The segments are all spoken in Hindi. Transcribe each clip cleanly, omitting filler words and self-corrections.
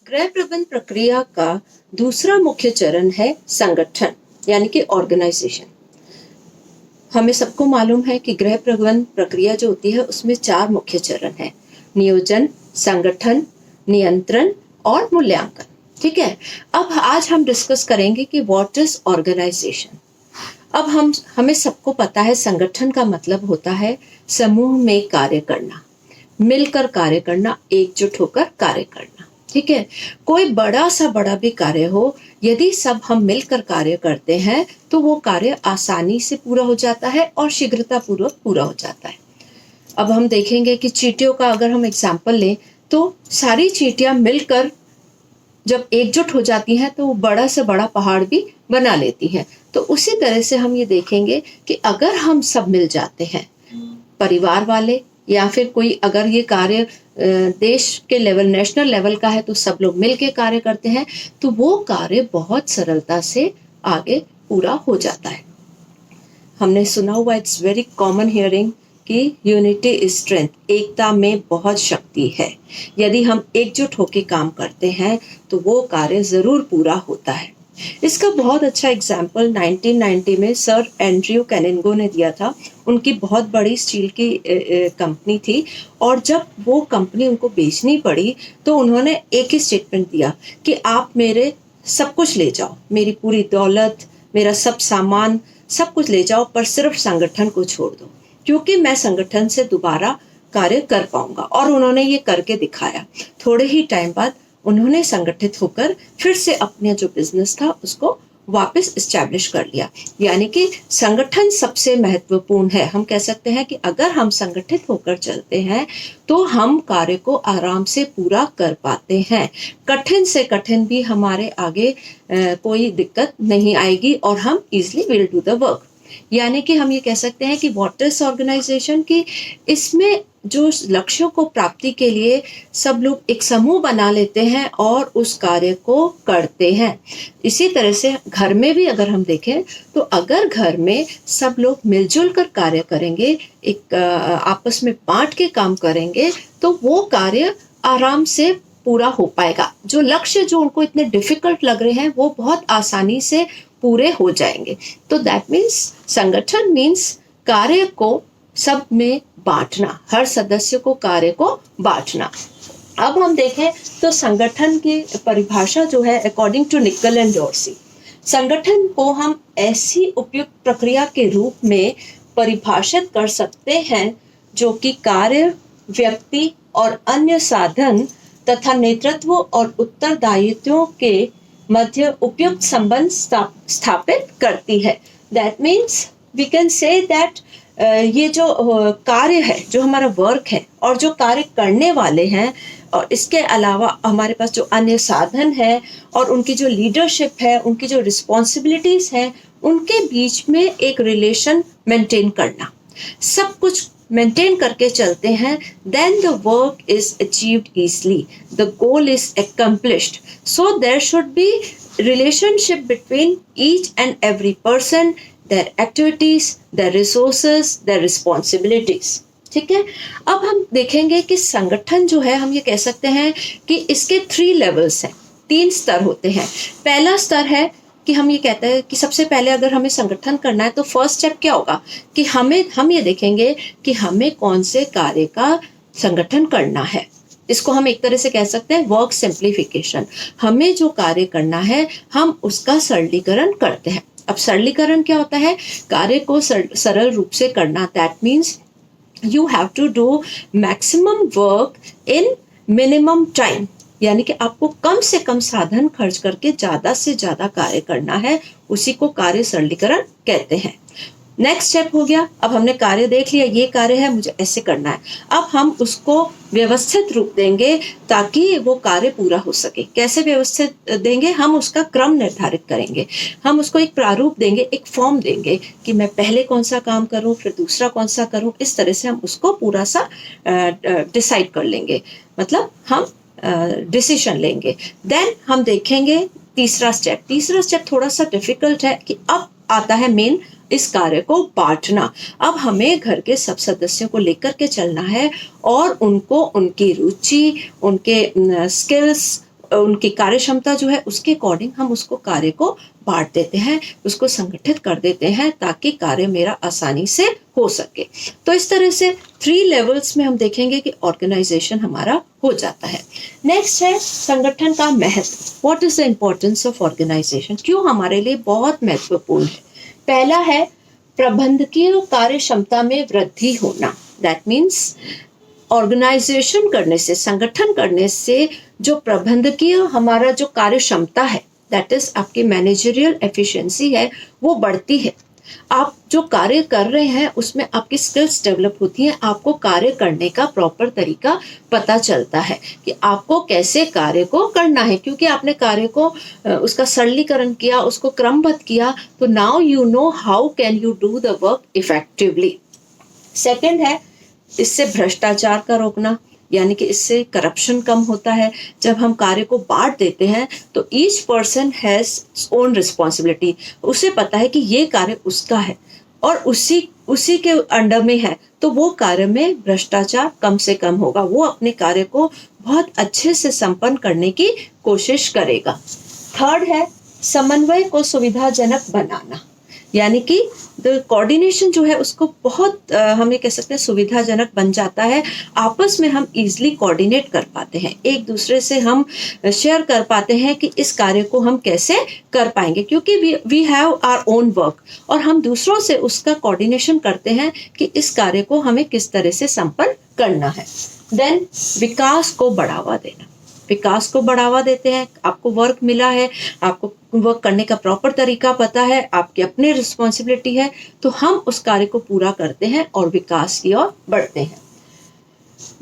गृह प्रबंध प्रक्रिया का दूसरा मुख्य चरण है संगठन यानी कि ऑर्गेनाइजेशन। हमें सबको मालूम है कि गृह प्रबंध प्रक्रिया जो होती है उसमें 4 मुख्य चरण है: नियोजन, संगठन, नियंत्रण और मूल्यांकन। ठीक है। अब आज हम डिस्कस करेंगे कि व्हाट इज ऑर्गेनाइजेशन। अब हमें सबको पता है संगठन का मतलब होता है समूह में कार्य करना, मिलकर कार्य करना, एकजुट होकर कार्य करना। ठीक है। कोई बड़ा भी कार्य हो, यदि सब हम मिलकर कार्य करते हैं तो वो कार्य आसानी से पूरा हो जाता है और शीघ्रता पूर्वक पूरा हो जाता है। अब हम देखेंगे कि चींटियों का अगर हम एग्जाम्पल लें तो सारी चींटियां मिलकर जब एकजुट हो जाती हैं तो वो बड़ा से बड़ा पहाड़ भी बना लेती हैं। तो उसी तरह से हम ये देखेंगे कि अगर हम सब मिल जाते हैं, परिवार वाले या फिर कोई अगर ये कार्य देश के लेवल, नेशनल लेवल का है तो सब लोग मिलके कार्य करते हैं, तो वो कार्य बहुत सरलता से आगे पूरा हो जाता है। हमने सुना हुआ, इट्स वेरी कॉमन हियरिंग कि यूनिटी इज स्ट्रेंथ, एकता में बहुत शक्ति है। यदि हम एकजुट होकर काम करते हैं तो वो कार्य जरूर पूरा होता है। इसका बहुत अच्छा एग्जाम्पल 1990 में सर एंड्रयू कैनिंगो ने दिया था। उनकी बहुत बड़ी स्टील की कंपनी थी और जब वो कंपनी उनको बेचनी पड़ी तो उन्होंने एक ही स्टेटमेंट दिया कि आप मेरे सब कुछ ले जाओ, मेरी पूरी दौलत, मेरा सब सामान, सब कुछ ले जाओ, पर सिर्फ संगठन को छोड़ दो, क्योंकि मैं संगठन से दोबारा कार्य कर पाऊंगा। और उन्होंने ये करके दिखाया। थोड़े ही टाइम बाद उन्होंने संगठित होकर फिर से अपने जो बिजनेस था उसको वापस इस्टेब्लिश कर लिया। यानी कि संगठन सबसे महत्वपूर्ण है। हम कह सकते हैं कि अगर हम संगठित होकर चलते हैं तो हम कार्य को आराम से पूरा कर पाते हैं। कठिन से कठिन भी हमारे आगे कोई दिक्कत नहीं आएगी और हम easily will do the work. यानी कि हम ये कह सकते हैं कि व्हाट इज ऑर्गेनाइजेशन की इसमें जो लक्ष्यों को प्राप्ति के लिए सब लोग एक समूह बना लेते हैं और उस कार्य को करते हैं। इसी तरह से घर में भी अगर हम देखें तो अगर घर में सब लोग मिलजुल कर कार्य करेंगे, एक आपस में बांट के काम करेंगे, तो वो कार्य आराम से पूरा हो पाएगा। जो लक्ष्य जो उनको इतने डिफिकल्ट लग रहे हैं वो बहुत आसानी से पूरे हो जाएंगे। तो दैट मीन्स संगठन मीन्स कार्य को सब में बांटना, हर सदस्य को कार्य को बांटना। अब हम देखें तो संगठन की परिभाषा जो है according to Nickel and Dorsey, संगठन को हम ऐसी उपयुक्त प्रक्रिया के रूप में परिभाषित कर सकते हैं जो कि कार्य, व्यक्ति और अन्य साधन तथा नेतृत्व और उत्तरदायित्वों के मध्य उपयुक्त संबंध स्थापित करती है। That means we can say that ये जो कार्य है, जो हमारा वर्क है और जो कार्य करने वाले हैं, और इसके अलावा हमारे पास जो अन्य साधन है और उनकी जो लीडरशिप है, उनकी जो रिस्पॉन्सिबिलिटीज है, उनके बीच में एक रिलेशन मेंटेन करना, सब कुछ मेंटेन करके चलते हैं, then the work is achieved easily, the goal is accomplished. So there should be relationship between each and every person, their activities, their resources, their responsibilities. ठीक है। अब हम देखेंगे कि संगठन जो है, हम ये कह सकते हैं कि इसके 3 लेवल्स हैं, 3 स्तर होते हैं। पहला स्तर है कि हम ये कहते हैं कि सबसे पहले अगर हमें संगठन करना है तो फर्स्ट स्टेप क्या होगा कि हम ये देखेंगे कि हमें कौन से कार्य का संगठन करना है। इसको हम एक तरह से कह सकते हैं वर्क सिंप्लीफिकेशन। हमें जो कार्य करना है हम उसका सरलीकरण करते हैं। अब सरलीकरण क्या होता है? कार्य को सरल रूप से करना। That means you have to do maximum work in minimum time, यानी कि आपको कम से कम साधन खर्च करके ज्यादा से ज्यादा कार्य करना है, उसी को कार्य सरलीकरण कहते हैं। नेक्स्ट स्टेप हो गया, अब हमने कार्य देख लिया, ये कार्य है, मुझे ऐसे करना है। अब हम उसको व्यवस्थित रूप देंगे ताकि वो कार्य पूरा हो सके। कैसे व्यवस्थित देंगे? हम उसका क्रम निर्धारित करेंगे, हम उसको एक प्रारूप देंगे, एक फॉर्म देंगे कि मैं पहले कौन सा काम करूं, फिर दूसरा कौन सा करूं। इस तरह से हम उसको पूरा सा डिसाइड कर लेंगे, मतलब हम डिसीजन लेंगे। देन हम देखेंगे तीसरा स्टेप थोड़ा सा डिफिकल्ट है कि अब आता है मेन इस कार्य को बांटना। अब हमें घर के सब सदस्यों को लेकर के चलना है और उनको उनकी रुचि, उनके स्किल्स, उनकी कार्य क्षमता जो है उसके अकॉर्डिंग हम उसको कार्य को बांट देते हैं, उसको संगठित कर देते हैं ताकि कार्य मेरा आसानी से हो सके। तो इस तरह से 3 लेवल्स में हम देखेंगे कि ऑर्गेनाइजेशन हमारा हो जाता है। नेक्स्ट है संगठन का महत्व। What is the importance of organisation, क्यों हमारे लिए बहुत महत्वपूर्ण है। पहला है प्रबंधकीय कार्य क्षमता में वृद्धि होना। दैट मीन्स ऑर्गेनाइजेशन करने से, संगठन करने से जो प्रबंधकीय हमारा जो कार्य क्षमता है, दैट इज आपकी मैनेजरियल एफिशिएंसी है, वो बढ़ती है। आप जो कार्य कर रहे हैं उसमें आपकी स्किल्स डेवलप होती हैं, आपको कार्य करने का प्रॉपर तरीका पता चलता है कि आपको कैसे कार्य को करना है, क्योंकि आपने कार्य को उसका सरलीकरण किया, उसको क्रमबद्ध किया, तो now you know how can you do the work effectively. Second है इससे भ्रष्टाचार का रोकना, यानी कि इससे करप्शन कम होता है। जब हम कार्य को बांट देते हैं तो each person has own responsibility, उसे पता है कि ये कार्य उसका है और उसी के अंडर में है, तो वो कार्य में भ्रष्टाचार कम से कम होगा, वो अपने कार्य को बहुत अच्छे से संपन्न करने की कोशिश करेगा। थर्ड है समन्वय को सुविधाजनक बनाना, यानी कि कोऑर्डिनेशन जो है उसको बहुत हम ये कह सकते हैं सुविधाजनक बन जाता है। आपस में हम इजीली कोऑर्डिनेट कर पाते हैं, एक दूसरे से हम शेयर कर पाते हैं कि इस कार्य को हम कैसे कर पाएंगे, क्योंकि we have our own work और हम दूसरों से उसका कोऑर्डिनेशन करते हैं कि इस कार्य को हमें किस तरह से संपन्न करना है। देन विकास को बढ़ावा देना, विकास को बढ़ावा देते हैं। आपको वर्क मिला है, आपको वर्क करने का प्रॉपर तरीका पता है, आपकी अपनी रिस्पॉन्सिबिलिटी है, तो हम उस कार्य को पूरा करते हैं और विकास की ओर बढ़ते हैं।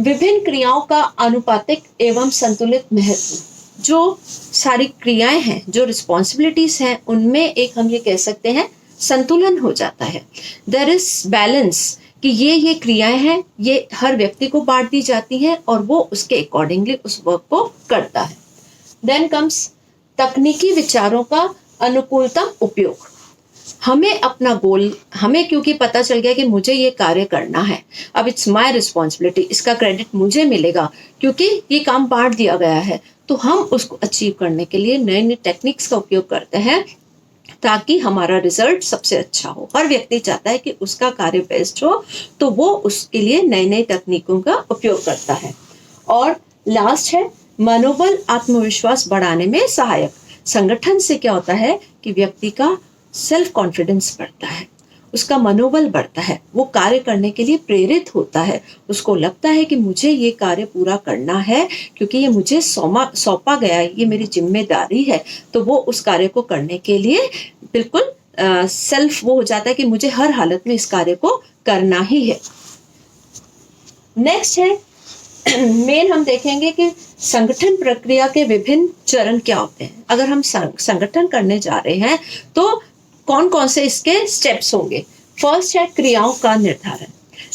विभिन्न क्रियाओं का अनुपातिक एवं संतुलित महत्व, जो सारी क्रियाएं हैं, जो रिस्पॉन्सिबिलिटीज हैं, उनमें एक हम ये कह सकते हैं संतुलन हो जाता है। देयर इज बैलेंस कि ये क्रियाएं हैं, ये हर व्यक्ति को बांट दी जाती हैं और वो उसके अकॉर्डिंगली उस वर्क को करता है। देन कम्स तकनीकी विचारों का अनुकूलतम उपयोग। हमें अपना गोल, हमें क्योंकि पता चल गया कि मुझे ये कार्य करना है, अब इट्स माय रिस्पॉन्सिबिलिटी, इसका क्रेडिट मुझे मिलेगा क्योंकि ये काम बांट दिया गया है, तो हम उसको अचीव करने के लिए नए नए टेक्निक्स का उपयोग करते हैं ताकि हमारा रिजल्ट सबसे अच्छा हो। हर व्यक्ति चाहता है कि उसका कार्य बेस्ट हो, तो वो उसके लिए नई नई तकनीकों का उपयोग करता है। और लास्ट है मनोबल आत्मविश्वास बढ़ाने में सहायक। संगठन से क्या होता है कि व्यक्ति का सेल्फ कॉन्फिडेंस बढ़ता है, उसका मनोबल बढ़ता है, वो कार्य करने के लिए प्रेरित होता है, उसको लगता है कि मुझे ये कार्य पूरा करना है क्योंकि ये मुझे सौंपा गया है, ये मेरी जिम्मेदारी है, तो वो उस कार्य को करने के लिए बिल्कुल सेल्फ वो हो जाता है कि मुझे हर हालत में इस कार्य को करना ही है। नेक्स्ट है मेन हम देखेंगे कि संगठन प्रक्रिया के विभिन्न चरण क्या होते हैं। अगर हम संगठन करने जा रहे हैं तो कौन कौन से इसके स्टेप्स होंगे। फर्स्ट है क्रियाओं का निर्धारण।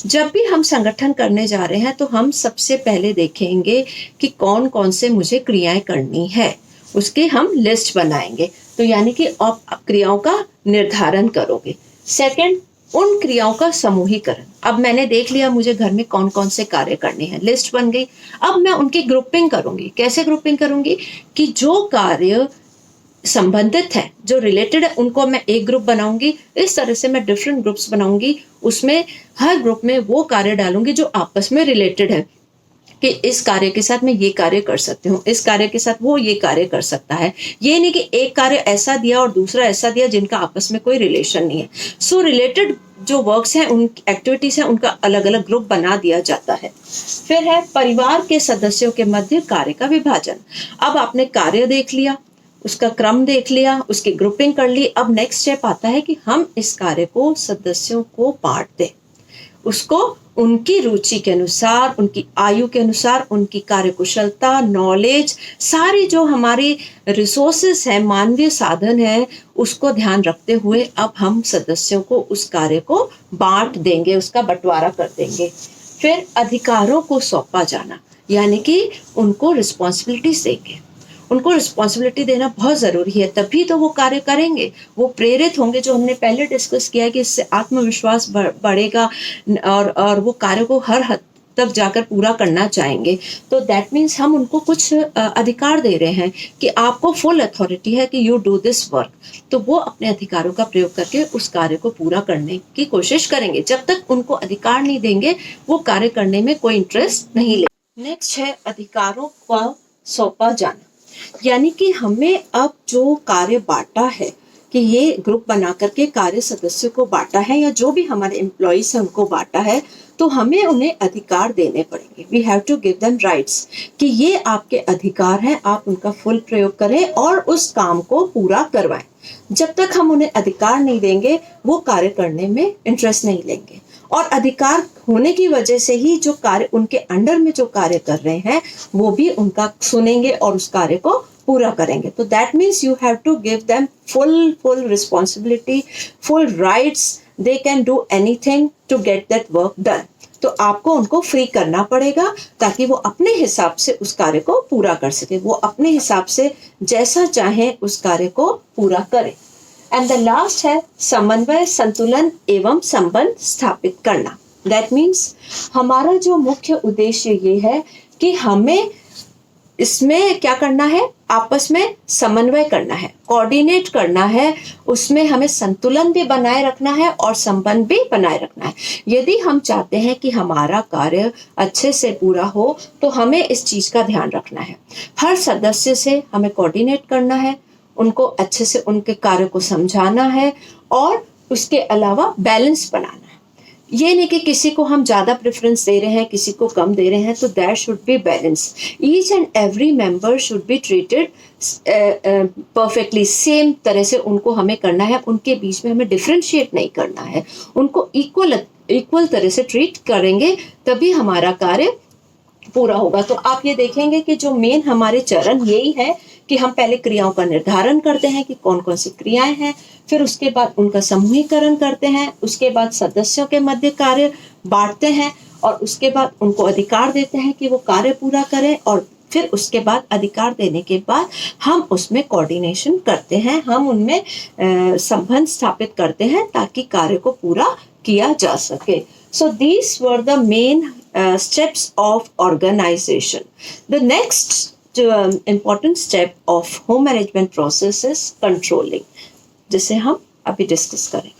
जब भी हम संगठन करने जा रहे हैं तो हम सबसे पहले देखेंगे कि कौन कौन से मुझे क्रियाएं करनी है, उसकी हम लिस्ट बनाएंगे, तो यानी कि आप क्रियाओं का निर्धारण करोगे। सेकंड, उन क्रियाओं का समूहीकरण। अब मैंने देख लिया मुझे घर में कौन कौन से कार्य करने हैं, लिस्ट बन गई। अब मैं उनकी ग्रुपिंग करूंगी। कैसे ग्रुपिंग करूंगी कि जो कार्य संबंधित है, जो रिलेटेड है, उनको मैं एक ग्रुप बनाऊंगी। इस तरह से मैं डिफरेंट ग्रुप्स बनाऊंगी, उसमें हर ग्रुप में वो कार्य डालूंगी जो आपस में रिलेटेड है कि इस कार्य के साथ मैं ये कार्य कर सकती हूँ, इस कार्य के साथ वो ये कार्य कर सकता है। ये नहीं कि एक कार्य ऐसा दिया और दूसरा ऐसा दिया जिनका आपस में कोई रिलेशन नहीं है। सो रिलेटेड जो वर्क्स हैं, उन एक्टिविटीज हैं, उनका अलग अलग ग्रुप बना दिया जाता है। फिर है परिवार के सदस्यों के मध्य कार्य का विभाजन। अब आपने कार्य देख लिया, उसका क्रम देख लिया, उसकी ग्रुपिंग कर ली। अब नेक्स्ट स्टेप आता है कि हम इस कार्य को सदस्यों को बांट दें, उसको उनकी रुचि के अनुसार, उनकी आयु के अनुसार, उनकी कार्यकुशलता, नॉलेज, सारी जो हमारी रिसोर्सेस है, मानवीय साधन है, उसको ध्यान रखते हुए अब हम सदस्यों को उस कार्य को बांट देंगे, उसका बंटवारा कर देंगे। फिर अधिकारों को सौंपा जाना, यानी कि उनको रिस्पॉन्सिबिलिटीज देंगे। उनको रिस्पॉन्सिबिलिटी देना बहुत ज़रूरी है, तभी तो वो कार्य करेंगे, वो प्रेरित होंगे। जो हमने पहले डिस्कस किया है कि इससे आत्मविश्वास बढ़ेगा और वो कार्य को हर तब जाकर पूरा करना चाहेंगे, तो दैट मीन्स हम उनको कुछ अधिकार दे रहे हैं कि आपको फुल अथॉरिटी है कि यू डू दिस वर्क, तो वो अपने अधिकारों का प्रयोग करके उस कार्य को पूरा करने की कोशिश करेंगे। जब तक उनको अधिकार नहीं देंगे वो कार्य करने में कोई इंटरेस्ट नहीं ले। नेक्स्ट है अधिकारों का सौंपा जाना, यानी कि हमें अब जो कार्य बांटा है कि ये ग्रुप बना करके कार्य सदस्यों को बांटा है या जो भी हमारे एम्प्लॉइज हैं उनको बांटा है, तो हमें उन्हें अधिकार देने पड़ेंगे। We have to give them rights कि ये आपके अधिकार हैं, आप उनका फुल प्रयोग करें और उस काम को पूरा करवाएं। जब तक हम उन्हें अधिकार नहीं देंगे वो कार्य करने में इंटरेस्ट नहीं लेंगे, और अधिकार होने की वजह से ही जो कार्य उनके अंडर में जो कार्य कर रहे हैं वो भी उनका सुनेंगे और उस कार्य को पूरा करेंगे। तो that means you have to give them full responsibility, full rights, they can do anything to get that work done. तो आपको उनको फ्री करना पड़ेगा ताकि वो अपने हिसाब से उस कार्य को पूरा कर सके, वो अपने हिसाब से जैसा चाहे उस कार्य को पूरा करें। एंड द लास्ट है समन्वय, संतुलन एवं संबंध स्थापित करना। दैट मीन्स हमारा जो मुख्य उद्देश्य ये है कि हमें इसमें क्या करना है, आपस में समन्वय करना है, कोऑर्डिनेट करना है, उसमें हमें संतुलन भी बनाए रखना है और संबंध भी बनाए रखना है। यदि हम चाहते हैं कि हमारा कार्य अच्छे से पूरा हो तो हमें इस चीज का ध्यान रखना है। हर सदस्य से हमें कोऑर्डिनेट करना है, उनको अच्छे से उनके कार्य को समझाना है और उसके अलावा बैलेंस बनाना है। ये नहीं कि किसी को हम ज्यादा प्रेफरेंस दे रहे हैं, किसी को कम दे रहे हैं, तो that should be balance. Each and every member should be treated perfectly, same तरह से उनको हमें करना है, उनके बीच में हमें डिफ्रेंशिएट नहीं करना है, उनको इक्वल तरह से ट्रीट करेंगे तभी हमारा कार्य पूरा होगा। तो आप ये देखेंगे कि जो मेन हमारे चरण यही है कि हम पहले क्रियाओं का निर्धारण करते हैं कि कौन कौन सी क्रियाएं हैं, फिर उसके बाद उनका समूहीकरण करते हैं, उसके बाद सदस्यों के मध्य कार्य बांटते हैं और उसके बाद उनको अधिकार देते हैं कि वो कार्य पूरा करें, और फिर उसके बाद अधिकार देने के बाद हम उसमें कोऑर्डिनेशन करते हैं, हम उनमें संबंध स्थापित करते हैं ताकि कार्य को पूरा किया जा सके। So these were the main steps of organization. The next important step of home management process is controlling, जिसे हम अभी डिस्कस करें।